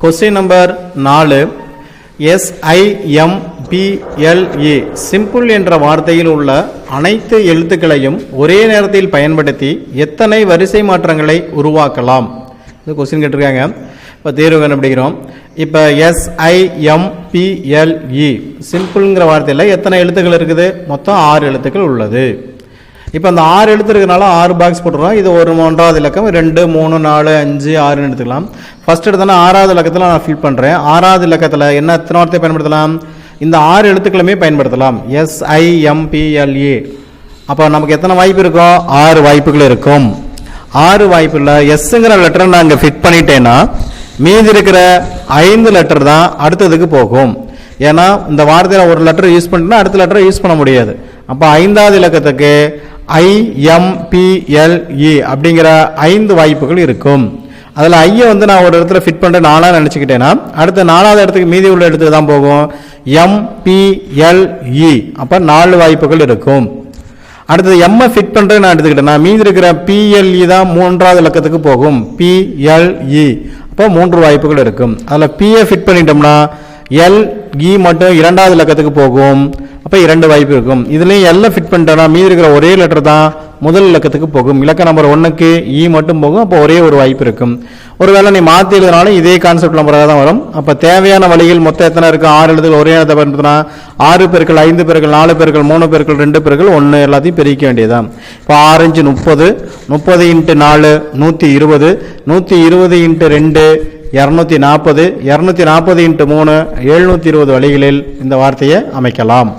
Question number 4 SIMPLE simple என்ற வார்த்தையில் உள்ள அனைத்து எழுத்துக்களையும் ஒரே நேரத்தில் பயன்படுத்தி எத்தனை வரிசை மாற்றங்களை உருவாக்கலாம்? இது क्वेश्चन கேட்டிருக்காங்க. இப்போ தேர்வு கண்டுபிடிக்கிறோம். இப்போ SIMPLE சிம்பிள்ங்கிற வார்த்தையில் எத்தனை எழுத்துக்கள் இருக்குது? மொத்தம் 6 எழுத்துக்கள் உள்ளது. இப்போ அந்த 6 எழுத்து இருக்கிறனால 6 பாக்ஸ் போட்டுருவோம். இது ஒரு 1வது இலக்கம், 2, 3, 4, 5, 6 எடுத்துக்கலாம். ஃபர்ஸ்ட் எடுத்தோன்னா 6வது இலக்கத்தில் நான் ஃபில் பண்ணுறேன். 6வது இலக்கத்தில் என்ன எத்தனை வார்த்தை பயன்படுத்தலாம்? இந்த 6 எழுத்துக்களுமே பயன்படுத்தலாம். SIMPLE. அப்போ நமக்கு எத்தனை வாய்ப்பு இருக்கும்? 6 வாய்ப்புகள் இருக்கும். 6 வாய்ப்புல எஸ்ங்கிற லெட்டரை நான் இங்கே ஃபிட் பண்ணிட்டேன்னா மீதி இருக்கிற 5 லெட்டர் தான் அடுத்ததுக்கு போகும். ஏன்னா இந்த வார்த்தையில் ஒரு லெட்டர் யூஸ் பண்ணிட்டோம்னா அடுத்த லெட்டரை யூஸ் பண்ண முடியாது. அப்போ 5வது இலக்கத்துக்கு IMPLE அப்படிங்கிற 5 வாய்ப்புகள் இருக்கும். அதில் ஐயை நான் ஒரு இடத்துல ஃபிட் பண்ணுற 4ஆக நினச்சிக்கிட்டேன்னா அடுத்த 4வது இடத்துக்கு மீதி உள்ள இடத்துக்கு தான் போகும் MPLE. அப்போ 4 வாய்ப்புகள் இருக்கும். அடுத்தது எம்மை ஃபிட் பண்ணுறது நான் எடுத்துக்கிட்டேன். நான் மீதி இருக்கிற PLE தான் 3வது இலக்கத்துக்கு போகும். PLE. அப்போ 3 வாய்ப்புகள் இருக்கும். அதில் பியை ஃபிட் பண்ணிட்டோம்னா LE மட்டும் 2வது இலக்கத்துக்கு போகும். அப்போ 2 வாய்ப்பு இருக்கும். இதுலேயும் எல்லாம் ஃபிட் பண்ணிட்டோம்னா மீதி இருக்கிற ஒரே லெட்டர் தான் முதல் இலக்கத்துக்கு போகும். இலக்க நம்பர் 1க்கு E மட்டும் போகும். அப்போ ஒரே ஒரு வாய்ப்பு இருக்கும். ஒருவேளை நீ மாற்றி எழுதினாலும் இதே கான்செப்ட் நம்பராக தான் வரும். அப்போ தேவையான வழிகள் மொத்தம் எத்தனை இருக்குது? 6 எழுத்துக்கள் ஒரே இடத்தை பயன்படுத்தினா 6 பெருக்கள் 5 பெருக்கள் 4 பெருக்கள் 3 பெருக்கள் 2 பெருக்கள் 1 எல்லாத்தையும் பெருக்க வேண்டியதுதான். இப்போ 6 × 30, 30 × 4 120, 120 × 2 240, 240 × 3 720 வழிகளில் இந்த வார்த்தையை அமைக்கலாம்.